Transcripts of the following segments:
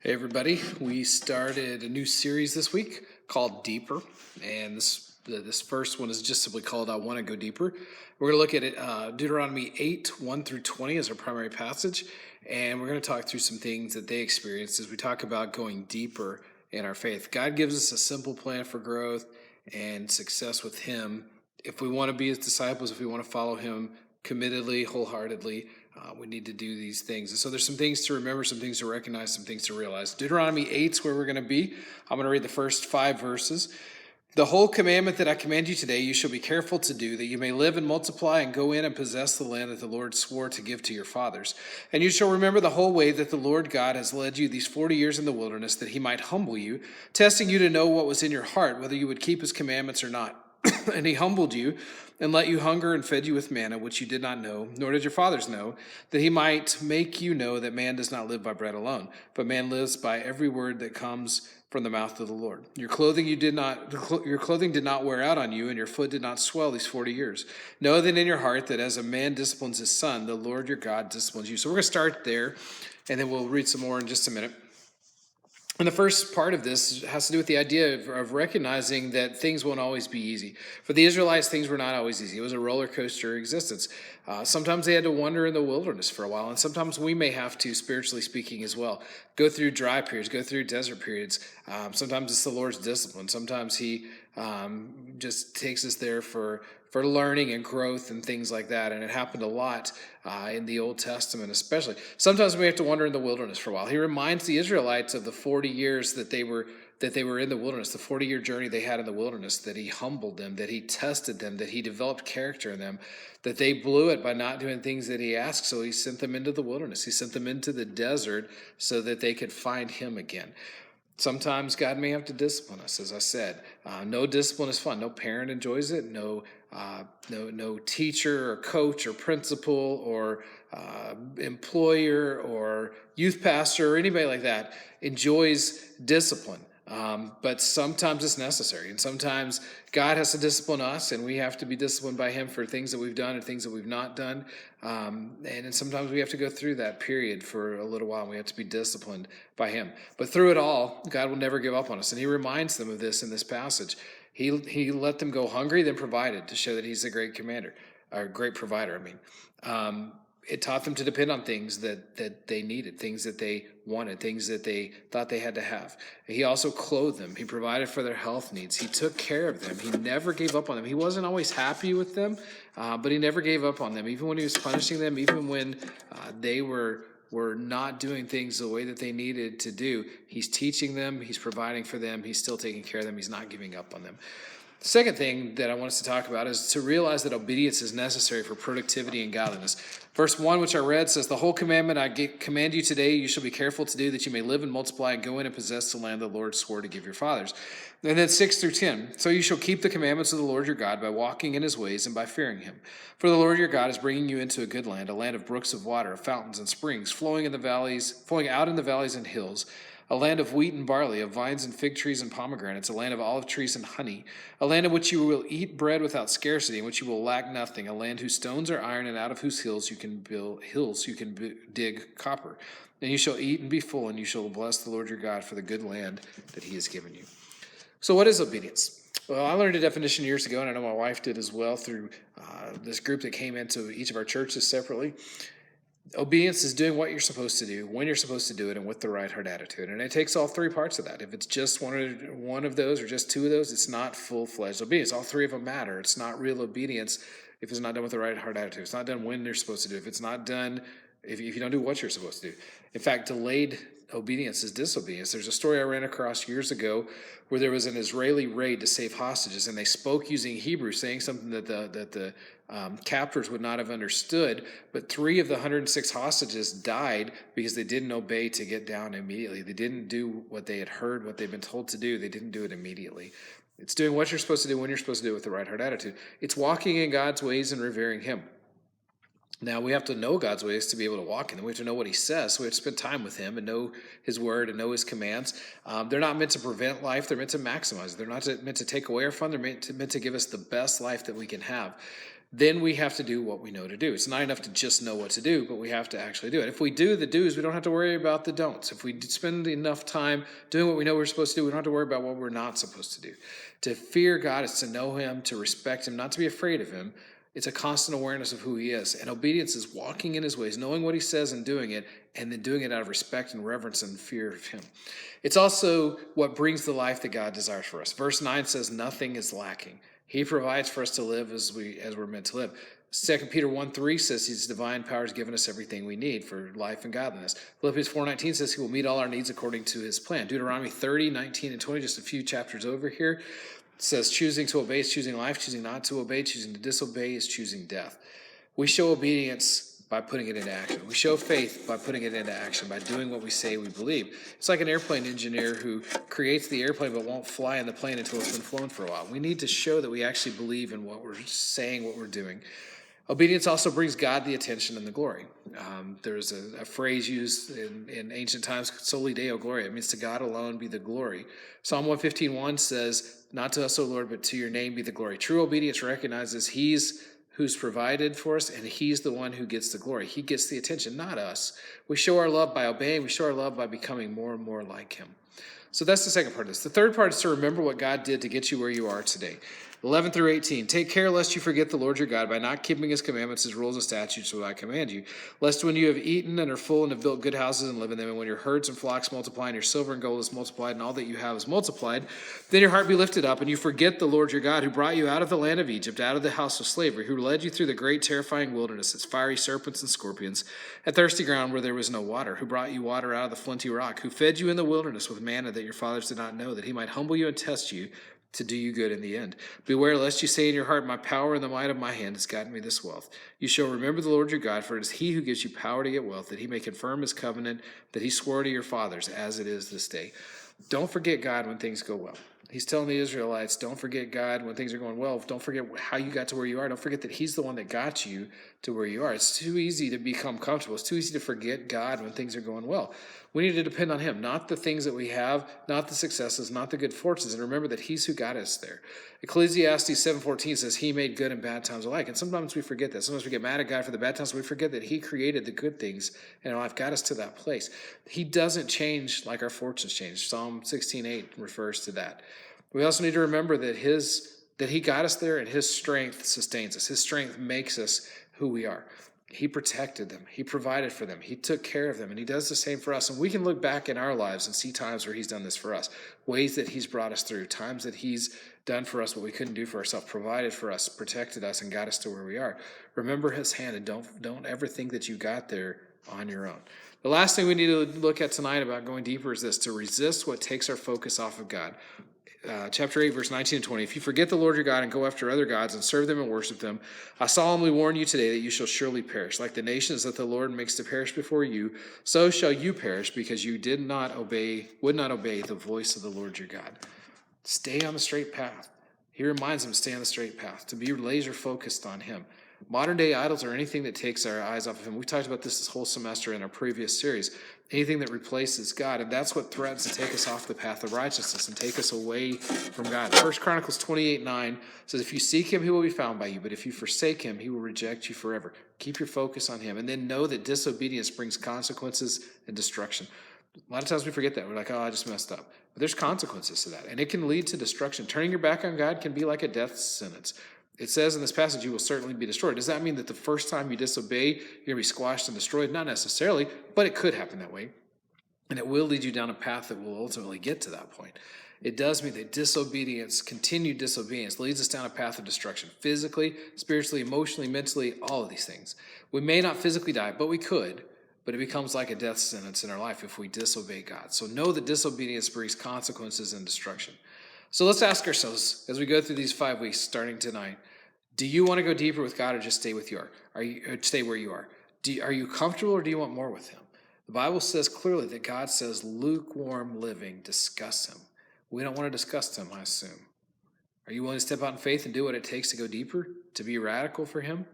Hey everybody, we started a new series this week called Deeper, and this first one is just simply called I Want to Go Deeper. We're going to look at it, Deuteronomy 8, 1 through 20 as our primary passage, and we're going to talk through some things that they experienced as we talk about going deeper in our faith. God gives us a simple plan for growth and success with Him. If we want to be His disciples, if we want to follow Him committedly, wholeheartedly, we need to do these things. And so there's some things to remember, some things to recognize, some things to realize. Deuteronomy 8 is where we're going to be. I'm going to read the first 5 verses. The whole commandment that I command you today, you shall be careful to do, that you may live and multiply and go in and possess the land that the Lord swore to give to your fathers. And you shall remember the whole way that the Lord God has led you these 40 years in the wilderness, that He might humble you, testing you to know what was in your heart, whether you would keep His commandments or not. And He humbled you and let you hunger and fed you with manna, which you did not know, nor did your fathers know, that He might make you know that man does not live by bread alone, but man lives by every word that comes from the mouth of the Lord. Your clothing did not wear out on you, and your foot did not swell these 40 years. Know then in your heart that as a man disciplines his son, the Lord your God disciplines you. So we're going to start there, and then we'll read some more in just a minute. And the first part of this has to do with the idea of recognizing that things won't always be easy. For the Israelites, things were not always easy. It was a roller coaster existence. Sometimes they had to wander in the wilderness for a while, and sometimes we may have to, spiritually speaking, as well. Go through dry periods, go through desert periods. Sometimes it's the Lord's discipline. Sometimes He just takes us there for learning and growth and things like that. And it happened a lot in the Old Testament, especially. Sometimes we have to wander in the wilderness for a while. He reminds the Israelites of the 40 years that they were in the wilderness, the 40-year journey they had in the wilderness, that He humbled them, that He tested them, that He developed character in them, that they blew it by not doing things that He asked. So He sent them into the wilderness. He sent them into the desert so that they could find Him again. Sometimes God may have to discipline us, as I said. No discipline is fun. No parent enjoys it. No teacher or coach or principal or employer or youth pastor or anybody like that enjoys discipline. But sometimes it's necessary, and sometimes God has to discipline us, and we have to be disciplined by Him for things that we've done and things that we've not done. And sometimes we have to go through that period for a little while, and we have to be disciplined by Him. But through it all, God will never give up on us, and He reminds them of this in this passage. He let them go hungry, then provided to show that He's a great commander, or great provider. It taught them to depend on things that they needed, things that they wanted, things that they thought they had to have. He also clothed them. He provided for their health needs. He took care of them. He never gave up on them. He wasn't always happy with them, but He never gave up on them, even when He was punishing them, even when they were not doing things the way that they needed to do. He's teaching them. He's providing for them. He's still taking care of them. He's not giving up on them. The second thing that I want us to talk about is to realize that obedience is necessary for productivity and godliness. Verse 1, which I read, says, the whole commandment I command you today, you shall be careful to do, that you may live and multiply and go in and possess the land the Lord swore to give your fathers. And then 6 through 10, so you shall keep the commandments of the Lord your God by walking in His ways and by fearing Him. For the Lord your God is bringing you into a good land, a land of brooks of water, of fountains and springs, flowing out in the valleys and hills, a land of wheat and barley, of vines and fig trees and pomegranates, a land of olive trees and honey, a land in which you will eat bread without scarcity, in which you will lack nothing, a land whose stones are iron, and out of whose hills you can dig copper. And you shall eat and be full, and you shall bless the Lord your God for the good land that He has given you. So what is obedience? Well, I learned a definition years ago, and I know my wife did as well through this group that came into each of our churches separately. Obedience is doing what you're supposed to do, when you're supposed to do it, and with the right heart attitude. And it takes all 3 parts of that. If it's just one of those or just 2 of those, it's not full-fledged obedience. All 3 of them matter. It's not real obedience if it's not done with the right heart attitude. It's not done when you're supposed to do it. If it's not done, if you don't do what you're supposed to do. In fact, delayed obedience is disobedience. There's a story I ran across years ago where there was an Israeli raid to save hostages, and they spoke using Hebrew, saying something that the captors would not have understood, but 3 of the 106 hostages died because they didn't obey to get down immediately. They didn't do what they had heard, what they'd been told to do. They didn't do it immediately. It's doing what you're supposed to do when you're supposed to do it with the right heart attitude. It's walking in God's ways and revering Him. Now, we have to know God's ways to be able to walk in them. We have to know what He says. So we have to spend time with Him and know His word and know His commands. They're not meant to prevent life. They're meant to maximize it. They're not meant to take away our fun. They're meant to give us the best life that we can have. then we have to do what we know to do. It's not enough to just know what to do, but we have to actually do it. If we do the do's, we don't have to worry about the don'ts. If we spend enough time doing what we know we're supposed to do, we don't have to worry about what we're not supposed to do. To fear God is to know him, to respect him, not to be afraid of him. It's a constant awareness of who he is. And obedience is walking in his ways, knowing what he says and doing it, and then doing it out of respect and reverence and fear of him. It's also what brings the life that God desires for us. Verse 9 says, nothing is lacking. He provides for us to live as we're meant to live. 2 Peter 1:3 says his divine power has given us everything we need for life and godliness. Philippians 4:19 says he will meet all our needs according to his plan. Deuteronomy 30:19 and 20, just a few chapters over here, says choosing to obey is choosing life, choosing not to obey, choosing to disobey is choosing death. We show obedience by putting it into action. We show faith by putting it into action, by doing what we say we believe. It's like an airplane engineer who creates the airplane but won't fly in the plane until it's been flown for a while. We need to show that we actually believe in what we're saying, what we're doing. Obedience also brings God the attention and the glory. There's a phrase used in ancient times, soli Deo gloria. It means to God alone be the glory. Psalm 115:1 says, not to us, O Lord, but to your name be the glory. True obedience recognizes he's who's provided for us, and he's the one who gets the glory. He gets the attention, not us. We show our love by obeying. We show our love by becoming more and more like him. So that's the second part of this. The third part is to remember what God did to get you where you are today. 11 through 18, take care lest you forget the Lord your God by not keeping his commandments, his rules, and statutes which I command you. Lest when you have eaten and are full and have built good houses and live in them, and when your herds and flocks multiply and your silver and gold is multiplied and all that you have is multiplied, then your heart be lifted up and you forget the Lord your God who brought you out of the land of Egypt, out of the house of slavery, who led you through the great terrifying wilderness, its fiery serpents and scorpions, at thirsty ground where there was no water, who brought you water out of the flinty rock, who fed you in the wilderness with manna that your fathers did not know, that he might humble you and test you, to do you good in the end. Beware lest you say in your heart, my power and the might of my hand has gotten me this wealth. You shall remember the Lord your God, for it is he who gives you power to get wealth, that he may confirm his covenant that he swore to your fathers, as it is this day. Don't forget God when things go well. He's telling the Israelites, don't forget God when things are going well. Don't forget how you got to where you are. Don't forget that he's the one that got you to where you are. It's too easy to become comfortable. It's too easy to forget God when things are going well. We need to depend on him, not the things that we have, not the successes, not the good fortunes, and remember that he's who got us there. Ecclesiastes 7:14 says he made good and bad times alike, and sometimes we forget that. Sometimes we get mad at God for the bad times, but we forget that he created the good things in our life, got us to that place. He doesn't change like our fortunes change. Psalm 16:8 refers to that. We also need to remember that he got us there and his strength sustains us. His strength makes us who we are. He protected them. He provided for them. He took care of them. And he does the same for us. And we can look back in our lives and see times where he's done this for us, ways that he's brought us through, times that he's done for us what we couldn't do for ourselves, provided for us, protected us, and got us to where we are. Remember his hand, and don't ever think that you got there on your own. The last thing we need to look at tonight about going deeper is this: to resist what takes our focus off of God. Chapter 8, verse 19 and 20. If you forget the Lord your God and go after other gods and serve them and worship them, I solemnly warn you today that you shall surely perish. Like the nations that the Lord makes to perish before you, so shall you perish, because you would not obey the voice of the Lord your God. Stay on the straight path. He reminds them to stay on the straight path, to be laser focused on him. Modern day idols are anything that takes our eyes off of him. We talked about this whole semester in our previous series. Anything that replaces God, and that's what threatens to take us off the path of righteousness and take us away from God. 1 Chronicles 28:9 says, if you seek him, he will be found by you, but if you forsake him, he will reject you forever. Keep your focus on him, and then know that disobedience brings consequences and destruction. A lot of times we forget that. We're like, oh, I just messed up. But there's consequences to that, and it can lead to destruction. Turning your back on God can be like a death sentence. It says in this passage, you will certainly be destroyed. Does that mean that the first time you disobey, you're going to be squashed and destroyed? Not necessarily, but it could happen that way. And it will lead you down a path that will ultimately get to that point. It does mean that disobedience, continued disobedience, leads us down a path of destruction. Physically, spiritually, emotionally, mentally, all of these things. We may not physically die, but we could. But it becomes like a death sentence in our life if we disobey God. So know that disobedience brings consequences and destruction. So let's ask ourselves, as we go through these 5 weeks starting tonight, do you want to go deeper with God or just stay with you are? Stay where you are? Are you comfortable or do you want more with him? The Bible says clearly that God says lukewarm living disgusts him. We don't want to disgust him, I assume. Are you willing to step out in faith and do what it takes to go deeper, to be radical for him?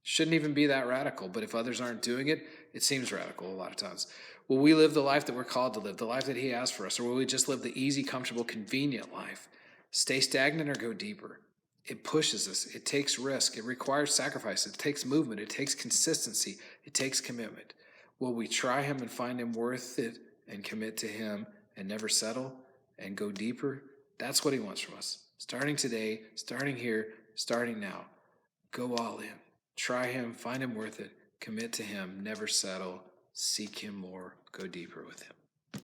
Shouldn't even be that radical, but if others aren't doing it, it seems radical a lot of times. Will we live the life that we're called to live, the life that he has for us, or will we just live the easy, comfortable, convenient life? Stay stagnant or go deeper? it pushes us. It takes risk. It requires sacrifice. It takes movement. It takes consistency. It takes commitment. Will we try him and find him worth it and commit to him and never settle and go deeper? That's what he wants from us. Starting today, starting here, starting now. Go all in. Try him, find him worth it, commit to him, never settle, seek him more, go deeper with him.